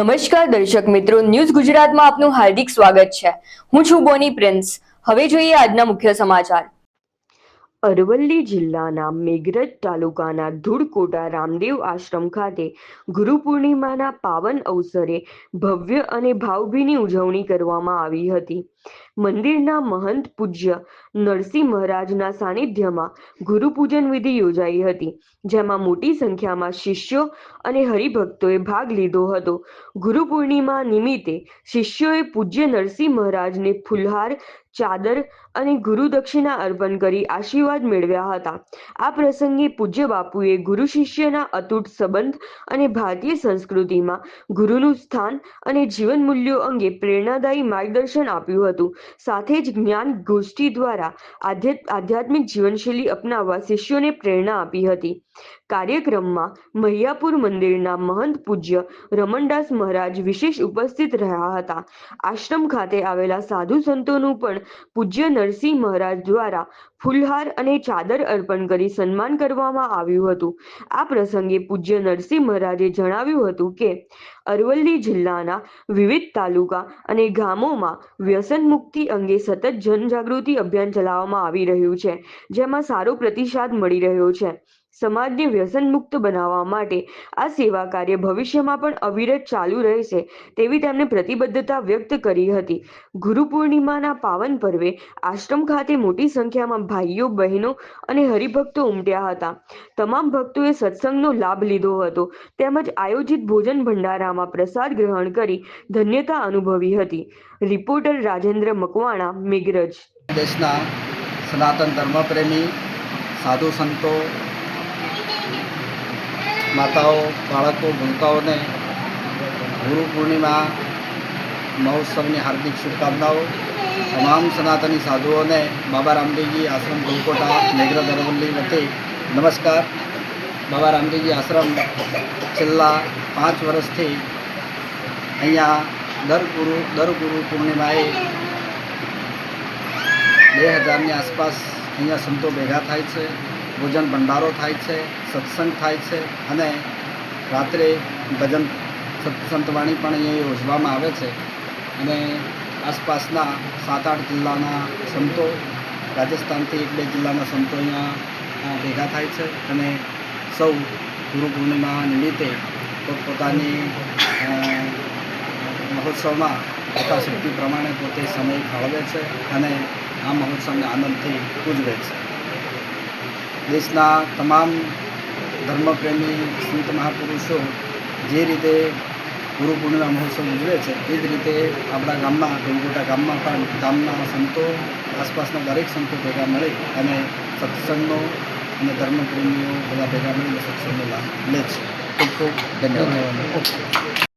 નમસ્કાર દર્શક મિત્રો, ન્યૂઝ ગુજરાતમાં આપનું હાર્દિક સ્વાગત છે। હું છું બોની પ્રિન્સ। હવે જોઈએ આજના મુખ્ય સમાચાર। અરવલ્લી જિલ્લાના મેઘરજ તાલુકાના ધૂળકોટા રામદેવ આશ્રમ ખાતે ગુરુ પૂર્ણિમાના પાવન અવસરે ભવ્ય અને ભાવભીની ઉજવણી કરવામાં આવી હતી। મંદિરના મહંત પૂજ્ય નરસિંહ મહારાજના સાનિધ્યમાં ગુરુ પૂજન વિધિ યોજાઈ હતી, જેમાં મોટી સંખ્યામાં શિષ્યો અને હરિભક્તોએ ભાગ લીધો હતો। ગુરુ પૂર્ણિમા નિમિત્તે શિષ્યોએ પૂજ્ય નરસિંહ મહારાજને ફૂલહાર, ચાદર અને ગુરુ દક્ષિણા અર્પણ કરી આશીર્વાદ મેળવ્યા હતા। આ પ્રસંગે પૂજ્ય બાપુએ ગુરુ શિષ્યના અતૂટ સંબંધ અને ભારતીય સંસ્કૃતિમાં ગુરુનું સ્થાન અને જીવન મૂલ્યો અંગે પ્રેરણાદાયી માર્ગદર્શન આપ્યું હતું। સાથે જ જ્ઞાન ગોષ્ઠી દ્વારા આધ્યાત્મિક જીવનશૈલી અપનાવવા શિષ્યોને પ્રેરણા આપી હતી। કાર્યક્રમમાં મહિયાપુર મંદિરના મહંત પૂજ્ય રમણદાસ મહારાજ વિશેષ ઉપસ્થિત રહ્યા હતા। આશ્રમ ખાતે આવેલા સાધુ સંતોનું પણ પૂજ્ય નરસિંહ મહારાજ દ્વારા ફૂલહાર અને ચાદર અર્પણ કરી સન્માન કરવામાં આવ્યું હતું। આ પ્રસંગે પૂજ્ય નરસિંહ મહારાજે જણાવ્યું હતું કે અરવલ્લી જિલ્લાના વિવિધ તાલુકા અને ગામોમાં વ્યસન મુક્તિ અંગે સતત જનજાગૃતિ અભિયાન ચલાવવામાં આવી રહ્યું છે, જેમાં સારો પ્રતિસાદ મળી રહ્યો છે। સમાજને વ્યસન મુક્ત બનાવવા માટે આ સેવા કાર્ય ભવિષ્યમાં પણ અવિરત ચાલુ રહેશે તેવી તેમણે પ્રતિબદ્ધતા વ્યક્ત કરી હતી। ગુરુ પૂર્ણિમાના પાવન પર્વે આશ્રમ ખાતે મોટી સંખ્યામાં ભાઈઓ, બહેનો અને હરિભક્તો ઉમટ્યા હતા। તમામ ભક્તોએ સત્સંગનો લાભ લીધો હતો તેમજ આયોજિત ભોજન ભંડારામાં પ્રસાદ ગ્રહણ કરી ધન્યતા અનુભવી હતી। રિપોર્ટર રાજેન્દ્ર મકવાણા, મેઘરજ। દેશના સનાતન ધર્મપ્રેમી સાધુ સંતો, માતાઓ, બાળકો, ભૂલકાઓને ગુરુ પૂર્ણિમા મહોત્સવની હાર્દિક શુભકામનાઓ। તમામ સનાતની સાધુઓને બાબા રામદેવજી આશ્રમ ધૂળકોટા મેઘરજ અરવલ્લી વતી નમસ્કાર। બાબા રામદેવજી આશ્રમ છેલ્લા 5 વર્ષથી અહીંયા દર ગુરુ પૂર્ણિમાએ 2000ની આસપાસ અહીંયા સંતો ભેગા થાય છે, ભોજન ભંડારો થાય છે, સત્સંગ થાય છે અને રાત્રે ભજન સંતવાણી પણ અહીંયા યોજવામાં આવે છે અને આસપાસના 7-8 જિલ્લાના સંતો, રાજસ્થાનથી 1-2 જિલ્લાના સંતો અહીંયા ભેગા થાય છે અને સૌ ગુરુ પૂર્ણિમા નિમિત્તે પોતપોતાની મહોત્સવમાં યથાશક્તિ પ્રમાણે પોતે સમય ફાળવે છે અને આ મહોત્સવને આનંદથી ઉજવે છે। દેશના તમામ ધર્મપ્રેમી સંત મહાપુરુષો જે રીતે ગુરુ પૂર્ણિમા મહોત્સવ ઉજવે છે એ જ રીતે આપણા ગામમાં ધૂળકોટા ગામમાં પણ ગામના સંતો, આસપાસના દરેક સંતો ભેગા મળી અને સત્સંગનો અને ધર્મપ્રેમીઓ બધા ભેગા મળીને સત્સંગનો લાભ લે છે। ખૂબ ખૂબ ધન્યવાદ।